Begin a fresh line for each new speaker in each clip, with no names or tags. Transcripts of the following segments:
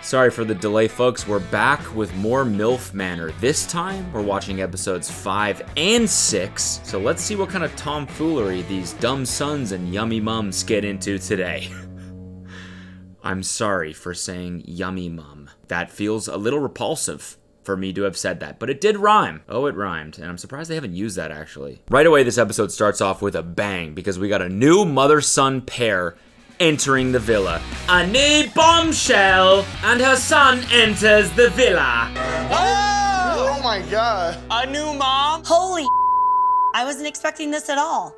Sorry for the delay, folks. We're back with more Milf Manor. This time, we're watching episodes 5 and 6. So let's see what kind of tomfoolery these dumb sons and yummy mums get into today. I'm sorry for saying yummy mum. That feels a little repulsive for me to have said that, but it did rhyme. Oh, it rhymed, and I'm surprised they haven't used that, actually. Right away, this episode starts off with a bang, because we got a new mother-son pair entering the villa. A new bombshell, and her son enters the villa.
Oh my god.
A new mom?
Holy I wasn't expecting this at all.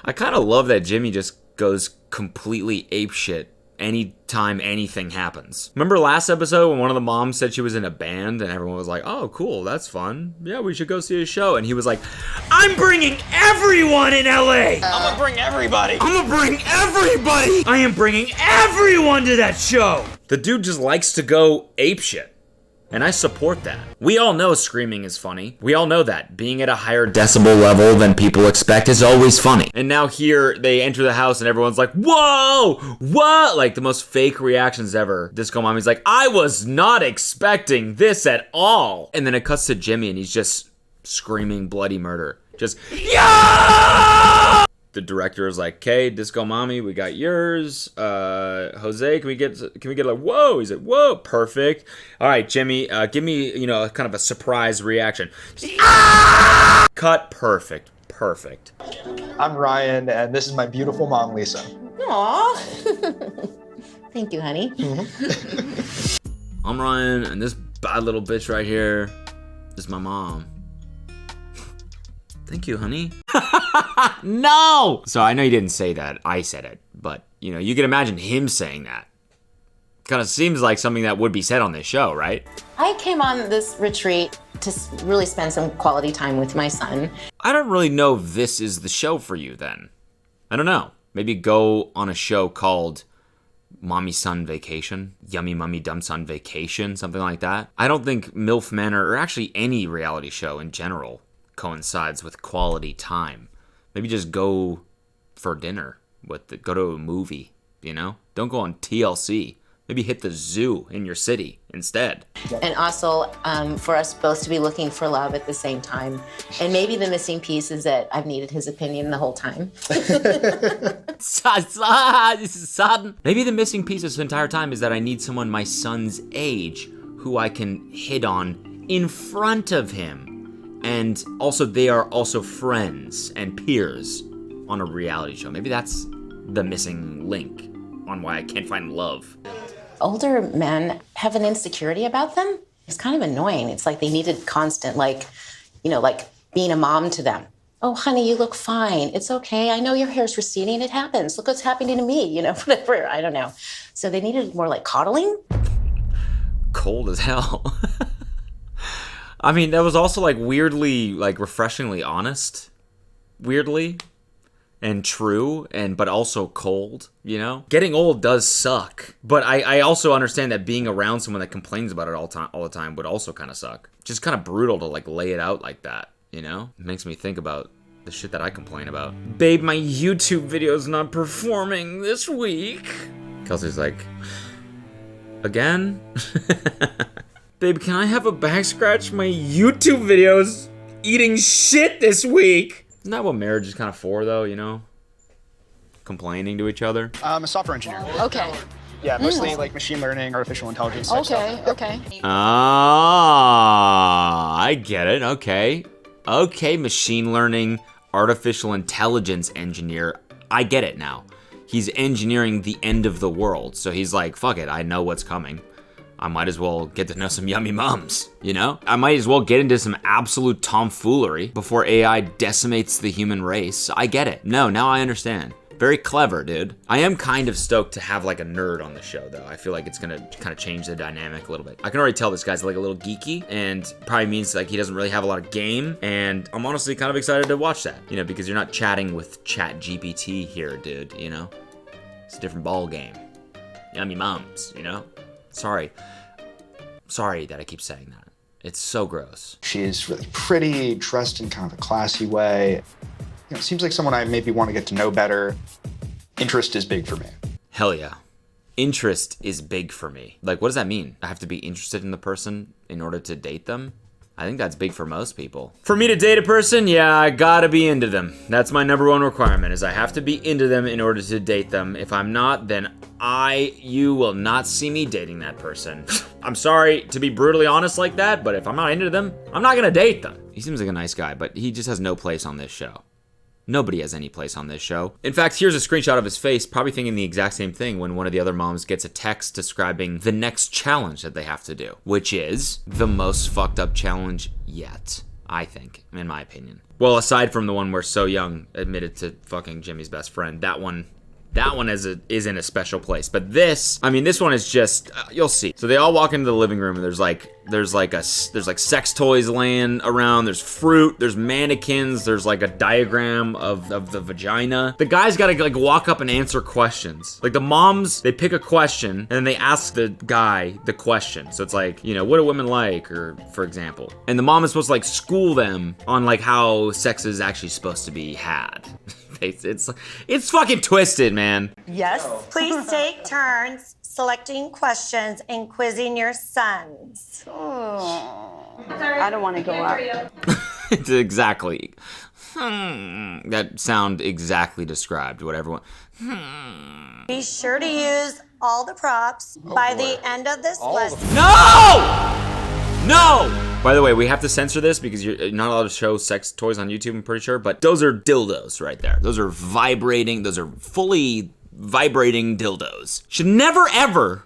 I kind of love that Jimmy just goes completely apeshit anytime anything happens. Remember last episode when one of the moms said she was in a band and everyone was like, oh, cool, that's fun. Yeah, we should go see a show. And he was like, I'm bringing everyone in LA.
I'm gonna bring everybody.
I'm gonna bring everybody. I am bringing everyone to that show. The dude just likes to go apeshit. And I support that. We all know screaming is funny. We all know that. Being at a higher decibel level than people expect is always funny. And now here, they enter the house and everyone's like, whoa, what? Like the most fake reactions ever. Disco Mommy's like, I was not expecting this at all. And then it cuts to Jimmy and he's just screaming bloody murder. Just, yeah! The director is like, okay, Disco Mommy, we got yours. Jose, can we get like, whoa? He's like, whoa, perfect. All right, Jimmy, give me, kind of a surprise reaction. Ah! Cut, perfect.
I'm Ryan, and this is my beautiful mom, Lisa.
Aw. Thank you, honey.
I'm Ryan, and this bad little bitch right here is my mom. Thank you, honey. No! So I know you didn't say that. I said it. But, you can imagine him saying that. Kind of seems like something that would be said on this show, right?
I came on this retreat to really spend some quality time with my son.
I don't really know if this is the show for you then. I don't know. Maybe go on a show called Mommy Son Vacation, Yummy Mummy Dumb Son Vacation, something like that. I don't think Milf Manor, or actually any reality show in general, coincides with quality time. Maybe just go for dinner go to a movie, Don't go on TLC. Maybe hit the zoo in your city instead.
And also for us both to be looking for love at the same time. And maybe the missing piece is that I've needed his opinion the whole time.
This is sudden. Maybe the missing piece this entire time is that I need someone my son's age who I can hit on in front of him. And also, they are also friends and peers on a reality show. Maybe that's the missing link on why I can't find love.
Older men have an insecurity about them. It's kind of annoying. It's like they needed constant, like being a mom to them. Oh, honey, you look fine. It's okay. I know your hair's receding. It happens. Look what's happening to me, whatever. I don't know. So they needed more like coddling.
Cold as hell. I mean, that was also like weirdly, like refreshingly honest, weirdly, and true, but also cold, Getting old does suck, but I also understand that being around someone that complains about it all the time would also kind of suck. Just kind of brutal to like lay it out like that, It makes me think about the shit that I complain about. Babe, my YouTube video's not performing this week. Kelsey's like, again? Babe, can I have a back scratch? My YouTube video's eating shit this week. Isn't that what marriage is kind of for, though, Complaining to each other?
I'm a software engineer.
Okay.
Yeah, mostly like machine learning, artificial intelligence type stuff.
Okay.
Ah, I get it. Okay, machine learning, artificial intelligence engineer. I get it now. He's engineering the end of the world. So he's like, fuck it, I know what's coming. I might as well get to know some yummy mums, I might as well get into some absolute tomfoolery before AI decimates the human race. I get it. No, now I understand. Very clever, dude. I am kind of stoked to have like a nerd on the show, though. I feel like it's gonna kind of change the dynamic a little bit. I can already tell this guy's like a little geeky, and probably means like he doesn't really have a lot of game, and I'm honestly kind of excited to watch that, because you're not chatting with Chat GPT here, dude, It's a different ball game. Yummy mums, Sorry that I keep saying that. It's so gross.
She's really pretty, dressed in kind of a classy way.
It seems like someone I maybe want to get to know better. Interest is big for me.
Hell yeah. Interest is big for me. Like, what does that mean? I have to be interested in the person in order to date them? I think that's big for most people. For me to date a person, yeah, I gotta be into them. That's my number one requirement, is I have to be into them in order to date them. If I'm not, then you will not see me dating that person. I'm sorry to be brutally honest like that, but if I'm not into them, I'm not gonna date them. He seems like a nice guy, but he just has no place on this show. Nobody has any place on this show. In fact, here's a screenshot of his face, probably thinking the exact same thing when one of the other moms gets a text describing the next challenge that they have to do, which is the most fucked up challenge yet, I think, in my opinion. Well, aside from the one where So Young admitted to fucking Jimmy's best friend, that one is in a special place. But this one is just, you'll see. So they all walk into the living room and there's like sex toys laying around, there's fruit, there's mannequins, there's like a diagram of the vagina. The guys gotta like walk up and answer questions. Like the moms, they pick a question and then they ask the guy the question. So it's like, you know, what do women like, or for example. And the mom is supposed to like school them on like how sex is actually supposed to be had. It's fucking twisted, man.
Yes. Please take turns selecting questions and quizzing your sons.
I don't want to go up.
It's exactly. That sound exactly described what everyone.
Be sure to use all the props by the end of this lesson.
No! By the way, we have to censor this because you're not allowed to show sex toys on YouTube, I'm pretty sure, but those are dildos right there. Those are fully vibrating dildos. Should never ever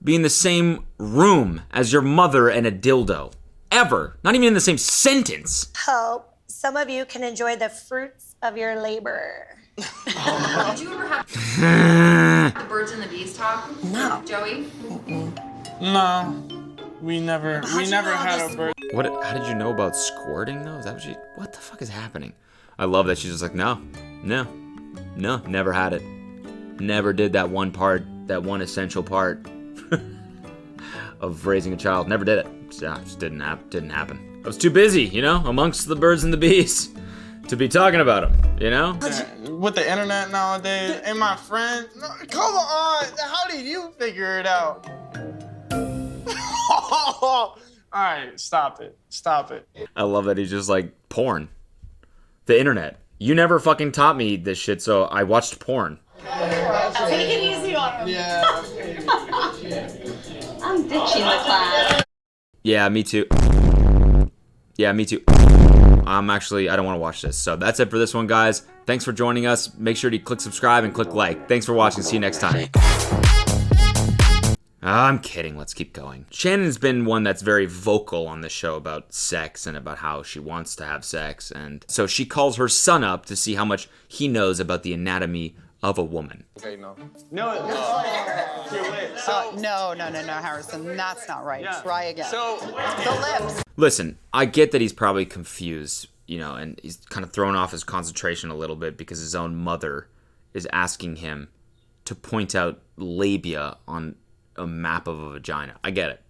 be in the same room as your mother and a dildo. Ever. Not even in the same sentence.
Hope some of you can enjoy the fruits of your labor.
Did you ever have the birds and the bees talk?
No.
Joey?
No. We never had a bird.
How did you know about squirting though? Is that what the fuck is happening? I love that she's just like, no, never had it. Never did that one essential part of raising a child. Never did it. Just didn't happen. I was too busy, you know, amongst the birds and the bees to be talking about them, you know?
With the internet nowadays, and my friends, come on, how did you figure it out? All right, stop it.
I love that he's just like, porn. The internet. You never fucking taught me this shit, so I watched porn.
Take it easy on him.
Yeah.
I'm ditching the class.
Yeah, me too. I don't want to watch this. So that's it for this one, guys. Thanks for joining us. Make sure to click subscribe and click like. Thanks for watching. See you next time. I'm kidding. Let's keep going. Shannon's been one that's very vocal on the show about sex and about how she wants to have sex. And so she calls her son up to see how much he knows about the anatomy of a woman.
Okay, no.
No, Harrison, that's not right.
Yeah.
Try again.
So,
the lips.
Listen, I get that he's probably confused, you know, and he's kind of thrown off his concentration a little bit because his own mother is asking him to point out labia on a map of a vagina. I get it.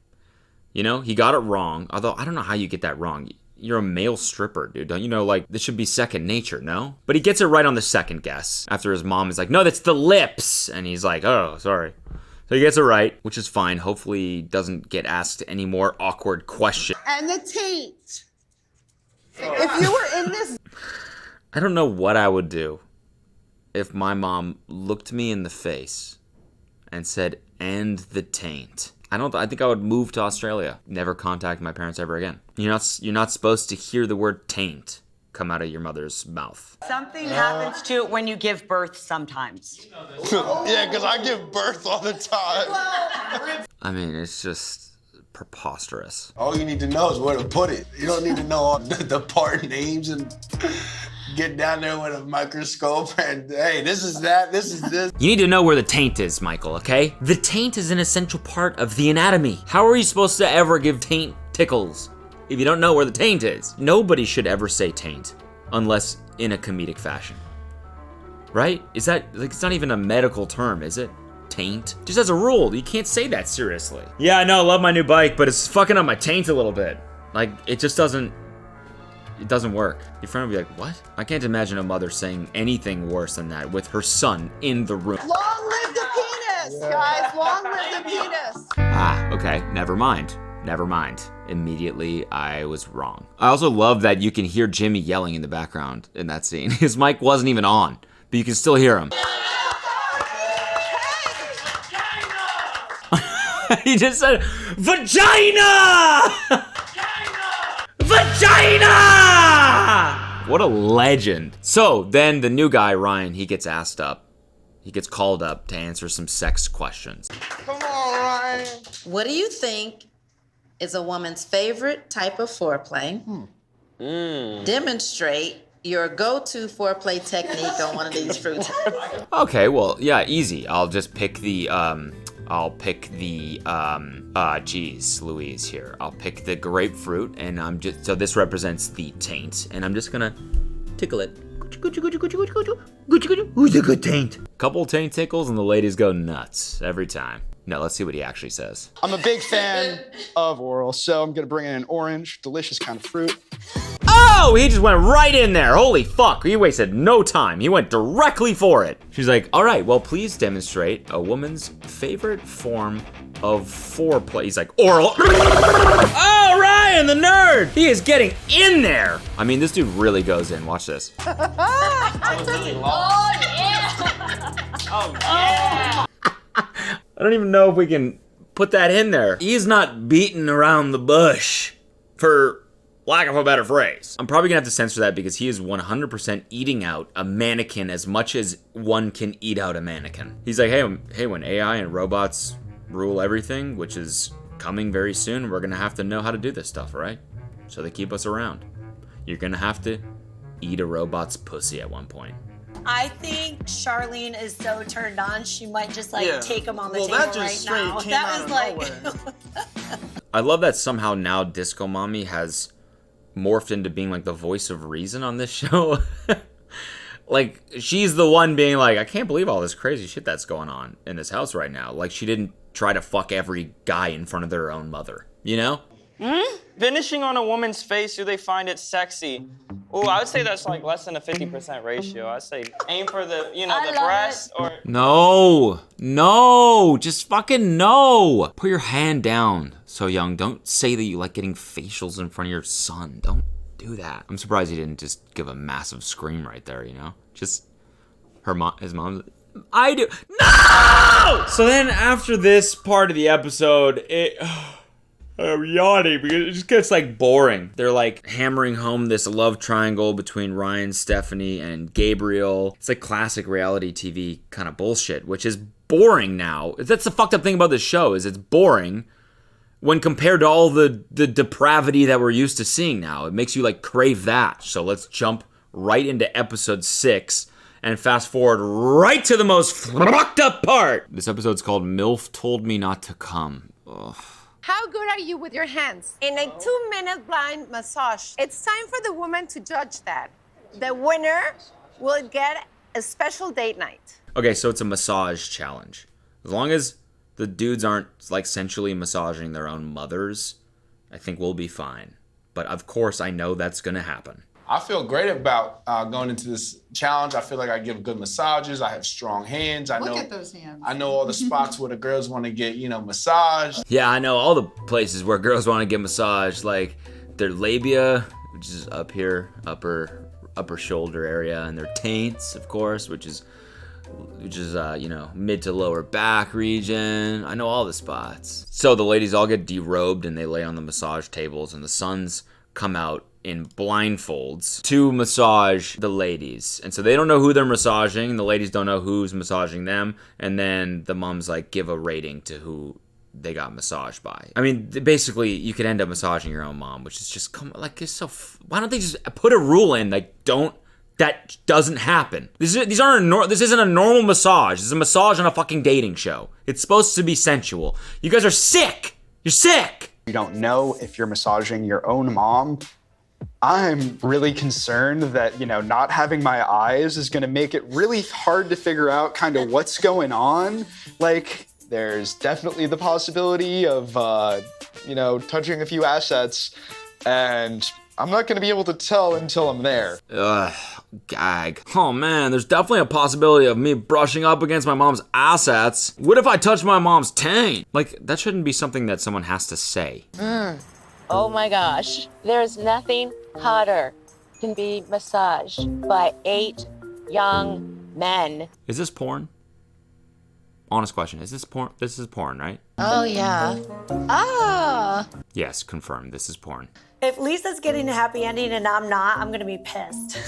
You know, he got it wrong. Although, I don't know how you get that wrong. You're a male stripper, dude. Don't you know, like, this should be second nature, no? But he gets it right on the second guess. After his mom is like, no, that's the lips. And he's like, oh, sorry. So he gets it right, which is fine. Hopefully he doesn't get asked any more awkward questions.
And the taint. If you were in this...
I don't know what I would do if my mom looked me in the face and said, and the taint. I think I would move to Australia. Never contact my parents ever again. You're not supposed to hear the word taint come out of your mother's mouth.
Something happens to it when you give birth sometimes.
yeah, because I give birth all the time.
I mean, it's just preposterous.
All you need to know is where to put it. You don't need to know all the part names and get down there with a microscope and, hey, this is that, this is this.
You need to know where the taint is, Michael, okay? The taint is an essential part of the anatomy. How are you supposed to ever give taint tickles if you don't know where the taint is? Nobody should ever say taint unless in a comedic fashion. Right? Is that, like, it's not even a medical term, is it? Taint? Just as a rule, you can't say that seriously. Yeah, I know, I love my new bike, but it's fucking up my taint a little bit. Like, it just doesn't It doesn't work. Your friend would be like, what? I can't imagine a mother saying anything worse than that with her son in the room.
Long live the penis, guys. Long live the penis.
Ah, okay, never mind. Never mind. Immediately, I was wrong. I also love that you can hear Jimmy yelling in the background in that scene. His mic wasn't even on, but you can still hear him. He just said, vagina! Vagina! What a legend. So then the new guy, Ryan, he gets asked up. He gets called up to answer some sex questions.
Come on, Ryan.
What do you think is a woman's favorite type of foreplay? Demonstrate your go-to foreplay technique on one of these fruits.
Okay, well, yeah, easy. I'll just pick the, geez, Louise here. I'll pick the grapefruit, and so this represents the taint, and I'm just gonna tickle it. Who's a good taint? Couple taint tickles, and the ladies go nuts every time. Now, let's see what he actually says.
I'm a big fan of oral, so I'm gonna bring in an orange, delicious kind of fruit.
Oh, he just went right in there. Holy fuck, he wasted no time. He went directly for it. She's like, all right, well, please demonstrate a woman's favorite form of foreplay. He's like, oral. Oh, Ryan, the nerd. He is getting in there. I mean, this dude really goes in. Watch this.
Oh, yeah.
Oh, yeah.
I don't even know if we can put that in there. He's not beating around the bush, for lack of a better phrase. I'm probably gonna have to censor that because he is 100% eating out a mannequin as much as one can eat out a mannequin. He's like, hey, when AI and robots rule everything, which is coming very soon, we're gonna have to know how to do this stuff, right? So they keep us around. You're gonna have to eat a robot's pussy at one point.
I think Charlene is so turned on, she might just take him on the table
that just
right
straight
now.
came
That
out
was
of
like,
nowhere.
I love that somehow now Disco Mommy has morphed into being like the voice of reason on this show. Like, she's the one being like, I can't believe all this crazy shit that's going on in this house right now. Like, she didn't try to fuck every guy in front of their own mother, you know?
Finishing on a woman's face, do they find it sexy? Oh, I would say that's like less than a 50% ratio. I'd say aim for the, the breast or...
No, just fucking no. Put your hand down, So Young. Don't say that you like getting facials in front of your son. Don't do that. I'm surprised he didn't just give a massive scream right there, you know? Just his mom's... I do... No! So then after this part of the episode, I'm yawning because it just gets like boring. They're like hammering home this love triangle between Ryan, Stephanie, and Gabriel. It's like classic reality TV kind of bullshit, which is boring now. That's the fucked up thing about this show, is it's boring when compared to all the depravity that we're used to seeing now. It makes you like crave that. So let's jump right into episode 6 and fast forward right to the most fucked up part. This episode's called Milf Told Me Not to Come. Ugh.
How good are you with your hands?
in a 2-minute blind massage.
It's time for the woman to judge that.
The winner will get a special date night.
Okay, so it's a massage challenge. As long as the dudes aren't like sensually massaging their own mothers, I think we'll be fine. But of course, I know that's gonna happen.
I feel great about going into this challenge. I feel like I give good massages. I have strong hands.
Look at those hands.
I know all the spots where the girls want to get, massaged.
Yeah, I know all the places where girls want to get massaged, like their labia, which is up here, upper shoulder area, and their taints, of course, which is mid to lower back region. I know all the spots. So the ladies all get derobed and they lay on the massage tables, and the sons come out in blindfolds to massage the ladies. And so they don't know who they're massaging, the ladies don't know who's massaging them, and then the moms like give a rating to who they got massaged by. I mean, basically you could end up massaging your own mom, which is just why don't they just put a rule in that doesn't happen. This isn't a normal massage. This is a massage on a fucking dating show. It's supposed to be sensual. You guys are sick. You're sick.
You don't know if you're massaging your own mom. I'm really concerned that, not having my eyes is gonna make it really hard to figure out kind of what's going on. Like, there's definitely the possibility of, touching a few assets, and I'm not gonna be able to tell until I'm there.
Ugh, gag. Oh man, there's definitely a possibility of me brushing up against my mom's assets. What if I touch my mom's taint? Like, that shouldn't be something that someone has to say.
Oh my gosh. There's nothing hotter can be massaged by 8 young men.
Is this porn? Honest question, is this porn? This is porn, right?
Oh yeah. Ah.
Yes, confirmed, this is porn.
If Lisa's getting a happy ending and I'm not, I'm gonna be pissed.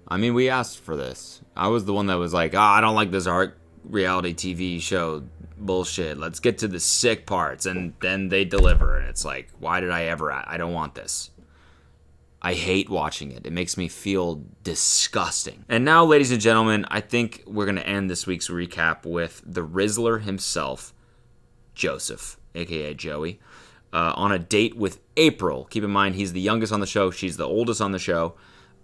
I mean, we asked for this. I was the one that was like, I don't like this art reality TV show bullshit. Let's get to the sick parts. And then they deliver. And it's like, why did I ever? I don't want this. I hate watching it. It makes me feel disgusting. And now, ladies and gentlemen, I think we're going to end this week's recap with the Rizzler himself, Joseph, aka Joey, on a date with April. Keep in mind, he's the youngest on the show. She's the oldest on the show.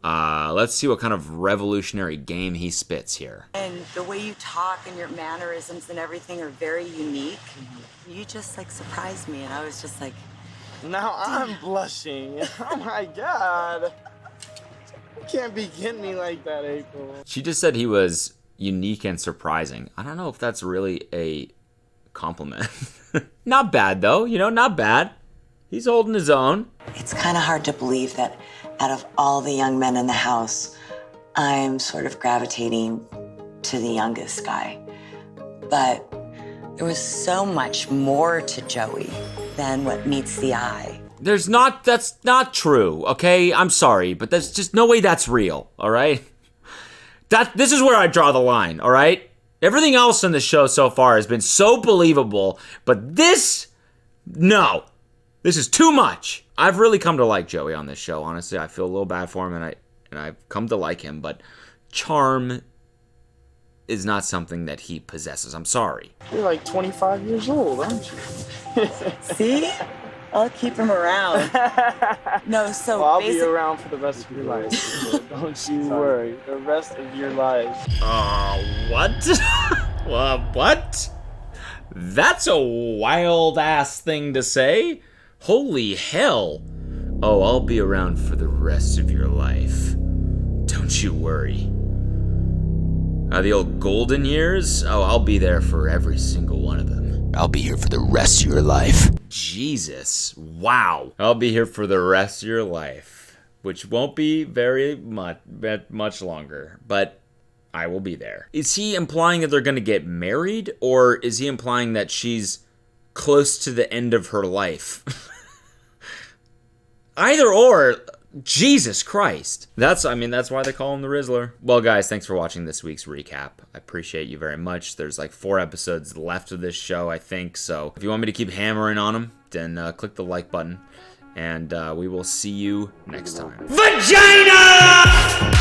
Let's see what kind of revolutionary game he spits here.
And the way you talk and your mannerisms and everything are very unique. You just like surprised me, and I was just like,
Now I'm blushing. Oh my God. You can't be getting me like that, April.
She just said he was unique and surprising. I don't know if that's really a compliment. Not bad, though. You know, not bad. He's holding his own.
it's kind of hard to believe that out of all the young men in the house, I'm sort of gravitating to the youngest guy. But there was so much more to Joey than what meets the eye.
That's not true, okay? I'm sorry, but there's just no way that's real, all right? This is where I draw the line, all right? Everything else in the show so far has been so believable, but no. This is too much. I've really come to like Joey on this show, honestly. I feel a little bad for him, and I've come to like him, but charm is not something that he possesses. I'm sorry.
You're like 25 years old, aren't you?
See? I'll keep him around. No, so
well, I'll be around for the rest of your life. So don't you worry. The rest of your life.
What? What? That's a wild-ass thing to say. Holy hell. Oh, I'll be around for the rest of your life. Don't you worry. The old golden years? Oh, I'll be there for every single one of them. I'll be here for the rest of your life. Jesus. Wow. I'll be here for the rest of your life. Which won't be very much longer. But I will be there. Is he implying that they're going to get married? Or is he implying that she's close to the end of her life? Either or, Jesus Christ. That's why they call him the Rizzler. Well, guys, thanks for watching this week's recap. I appreciate you very much. There's like 4 episodes left of this show, I think. So if you want me to keep hammering on them, then click the like button. And we will see you next time. Vagina!